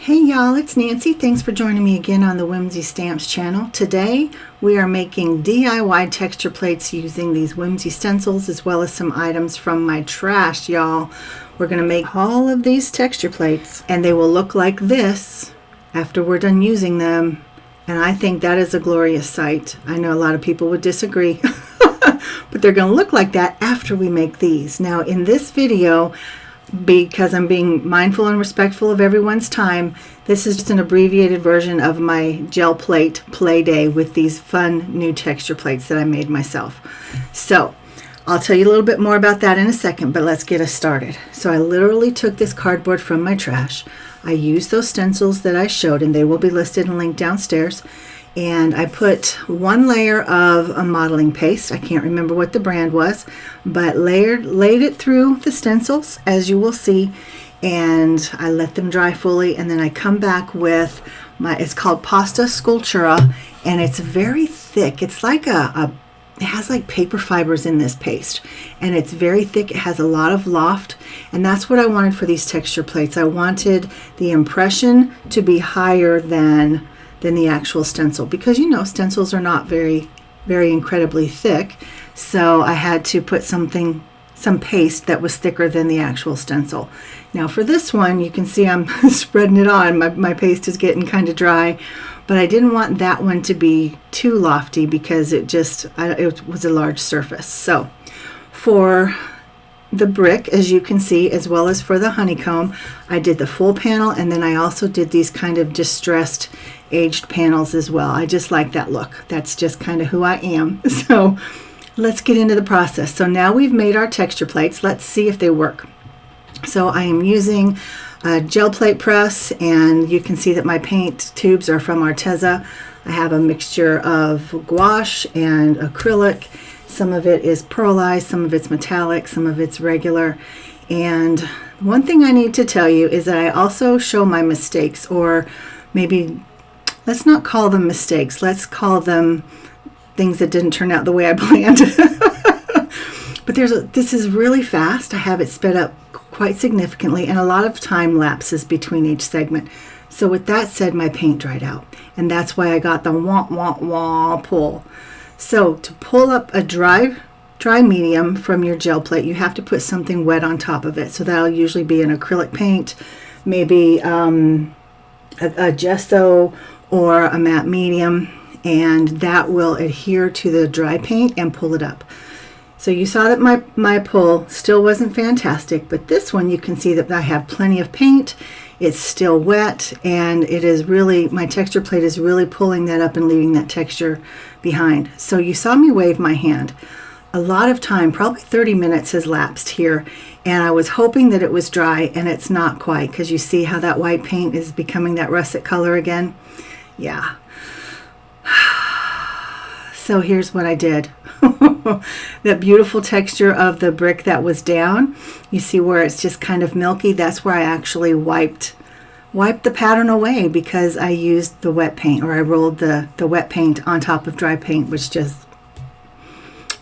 Hey y'all, it's Nancy. Thanks for joining me again on the Whimsy Stamps channel. Today we are making DIY texture plates using these Whimsy stencils as well as some items from my trash, y'all. We're going to make all of these texture plates and they will look like this after we're done using them. And I think that is a glorious sight. I know a lot of people would disagree, but they're going to look like that after we make these. Now in this video, because I'm being mindful and respectful of everyone's time, this is just an abbreviated version of my gel plate play day with these fun new texture plates that I made myself. So I'll tell you a little bit more about that in a second, but let's get us started. So I literally took this cardboard from my trash. I used those stencils that I showed, and they will be listed and linked downstairs. And I put one layer of a modeling paste. I can't remember what the brand was, but laid it through the stencils, as you will see, and I let them dry fully. And then I come back with it's called Pasta Sculptura, and it's very thick. It's like it has like paper fibers in this paste, and it's very thick. It has a lot of loft, and that's what I wanted for these texture plates. I wanted the impression to be higher than the actual stencil, because you know stencils are not very incredibly thick, so I had to put some paste that was thicker than the actual stencil. Now for this one, you can see I'm spreading it on. My paste is getting kind of dry, but I didn't want that one to be too lofty because it was a large surface. So for the brick, as you can see, as well as for the honeycomb, I did the full panel, and then I also did these kind of distressed aged panels as well. I just like that look. That's just kind of who I am. So let's get into the process. So now we've made our texture plates. Let's see if they work. So I am using a gel plate press, and you can see that my paint tubes are from Arteza. I have a mixture of gouache and acrylic. Some of it is pearlized, some of it's metallic, some of it's regular. And one thing I need to tell you is that I also show my mistakes, or maybe let's not call them mistakes. Let's call them things that didn't turn out the way I planned. But this is really fast. I have it sped up quite significantly, and a lot of time lapses between each segment. So with that said, my paint dried out, and that's why I got the wah wah wah pull. So to pull up a dry medium from your gel plate, you have to put something wet on top of it. So that'll usually be an acrylic paint, maybe a gesso or a matte medium, and that will adhere to the dry paint and pull it up. So you saw that my pull still wasn't fantastic, but this one you can see that I have plenty of paint. It's still wet, and it is really, my texture plate is really pulling that up and leaving that texture behind. So you saw me wave my hand. A lot of time, probably 30 minutes has lapsed here, and I was hoping that it was dry, and it's not quite, because you see how that white paint is becoming that russet color again. Yeah. So here's what I did. That beautiful texture of the brick that was down, you see where it's just kind of milky. That's where I actually wiped the pattern away, because I used the wet paint, or I rolled the wet paint on top of dry paint, which just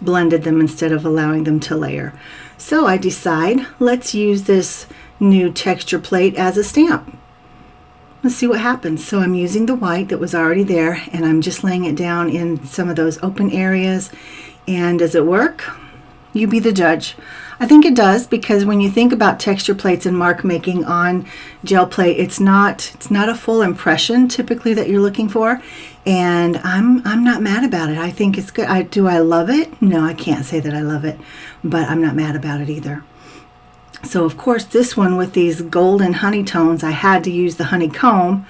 blended them instead of allowing them to layer. So I decide, let's use this new texture plate as a stamp. Let's see what happens. So I'm using the white that was already there, and I'm just laying it down in some of those open areas. And does it work? You be the judge. I think it does, because when you think about texture plates and mark making on gel plate, it's not a full impression typically that you're looking for, and I'm not mad about it. I think it's good. Do I love it? No, I can't say that I love it, but I'm not mad about it either. So of course this one with these golden honey tones, I had to use the honeycomb.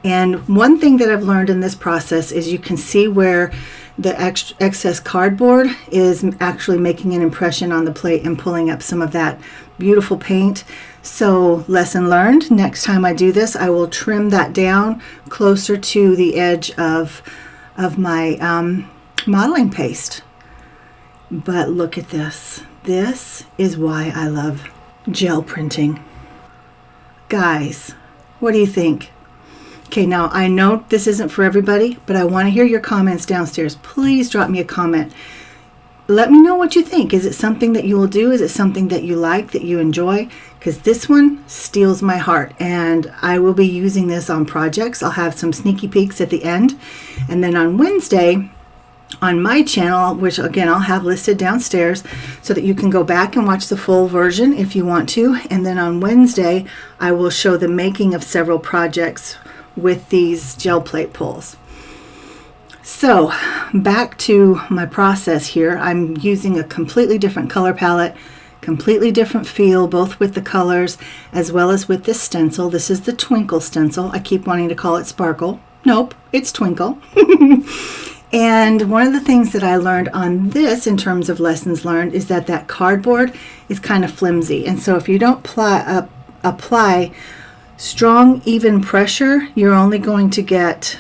And one thing that I've learned in this process is you can see where the excess cardboard is actually making an impression on the plate and pulling up some of that beautiful paint. So lesson learned, next time I do this, I will trim that down closer to the edge of my modeling paste. But look at this. This is why I love gel printing. Guys, what do you think? Okay, now I know this isn't for everybody, but I want to hear your comments downstairs. Please drop me a comment. let me know what you think. Is it something that you will do? Is it something that you like, that you enjoy? Because this one steals my heart, and I will be using this on projects. I'll have some sneaky peeks at the end. And then on Wednesday, on my channel, which again I'll have listed downstairs so that you can go back and watch the full version if you want to. And then on Wednesday I will show the making of several projects with these gel plate pulls. So back to my process here. I'm using a completely different color palette, completely different feel, both with the colors as well as with this stencil. This is the Twinkle stencil. I keep wanting to call it Sparkle. Nope, it's Twinkle. And one of the things that I learned on this in terms of lessons learned is that cardboard is kind of flimsy. And so if you don't apply strong, even pressure, you're only going to get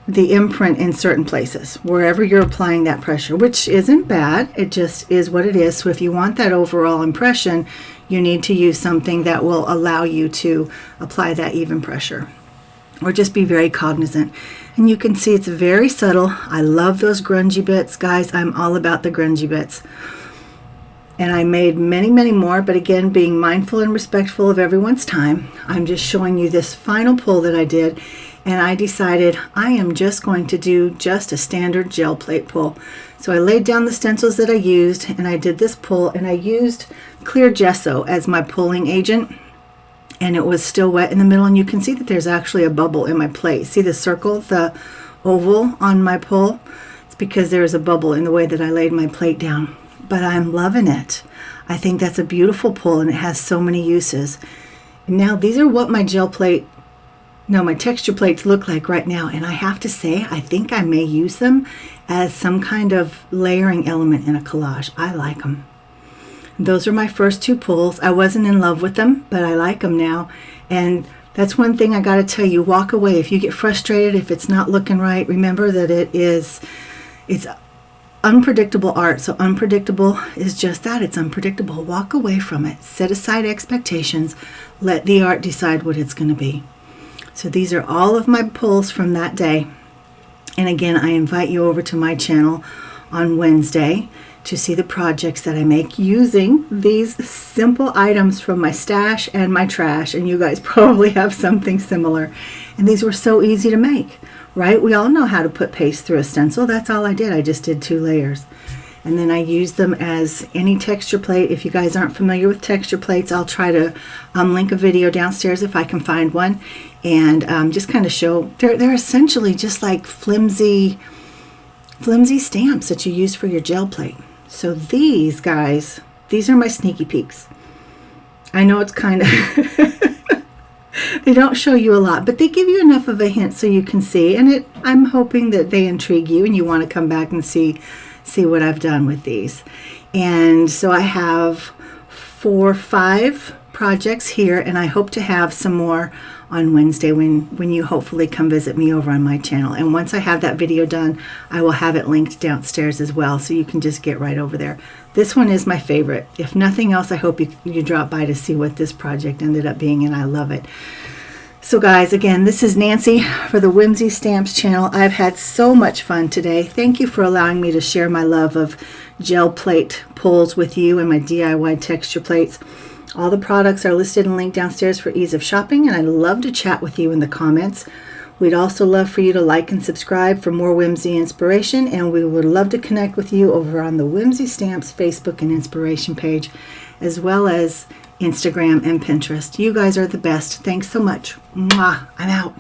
the imprint in certain places, wherever you're applying that pressure, which isn't bad. It just is what it is. So if you want that overall impression, you need to use something that will allow you to apply that even pressure, or just be very cognizant. And you can see it's very subtle. I love those grungy bits, guys. I'm all about the grungy bits. And I made many, many more, but again, being mindful and respectful of everyone's time, I'm just showing you this final pull that I did. And I decided I am just going to do just a standard gel plate pull. So I laid down the stencils that I used, and I did this pull, and I used clear gesso as my pulling agent. And it was still wet in the middle, and you can see that there's actually a bubble in my plate. See the circle, the oval on my pull? It's because there's a bubble in the way that I laid my plate down. But I'm loving it. I think that's a beautiful pull, and it has so many uses. Now these are what my my texture plates look like right now, and I have to say I think I may use them as some kind of layering element in a collage. I like them. Those are my first two pulls. I wasn't in love with them, but I like them now. And that's one thing I got to tell you. Walk away. If you get frustrated, if it's not looking right, remember that it's unpredictable art. So unpredictable is just that. It's unpredictable. Walk away from it. Set aside expectations. Let the art decide what it's going to be. So these are all of my pulls from that day. And again, I invite you over to my channel on Wednesday to see the projects that I make using these simple items from my stash and my trash. And you guys probably have something similar. And these were so easy to make, right? We all know how to put paste through a stencil. That's all I did. I just did 2 layers. And then I used them as any texture plate. If you guys aren't familiar with texture plates, I'll try to link a video downstairs if I can find one. And just kind of show, they're essentially just like flimsy stamps that you use for your gel plate. So these guys, these are my sneaky peeks. I know it's kind of, they don't show you a lot, but they give you enough of a hint so you can see. And I'm hoping that they intrigue you and you want to come back and see what I've done with these. And so I have 4 or 5 projects here, and I hope to have some more on Wednesday when you hopefully come visit me over on my channel. And once I have that video done, I will have it linked downstairs as well, so you can just get right over there. This one is my favorite. If nothing else, I hope you drop by to see what this project ended up being, and I love it. So guys, again, this is Nancy for the Whimsy Stamps channel. I've had so much fun today. Thank you for allowing me to share my love of gel plate pulls with you and my DIY texture plates. All the products are listed and linked downstairs for ease of shopping, and I'd love to chat with you in the comments. We'd also love for you to like and subscribe for more whimsy inspiration, and we would love to connect with you over on the Whimsy Stamps Facebook and inspiration page, as well as Instagram and Pinterest. You guys are the best. Thanks so much. Mwah. I'm out.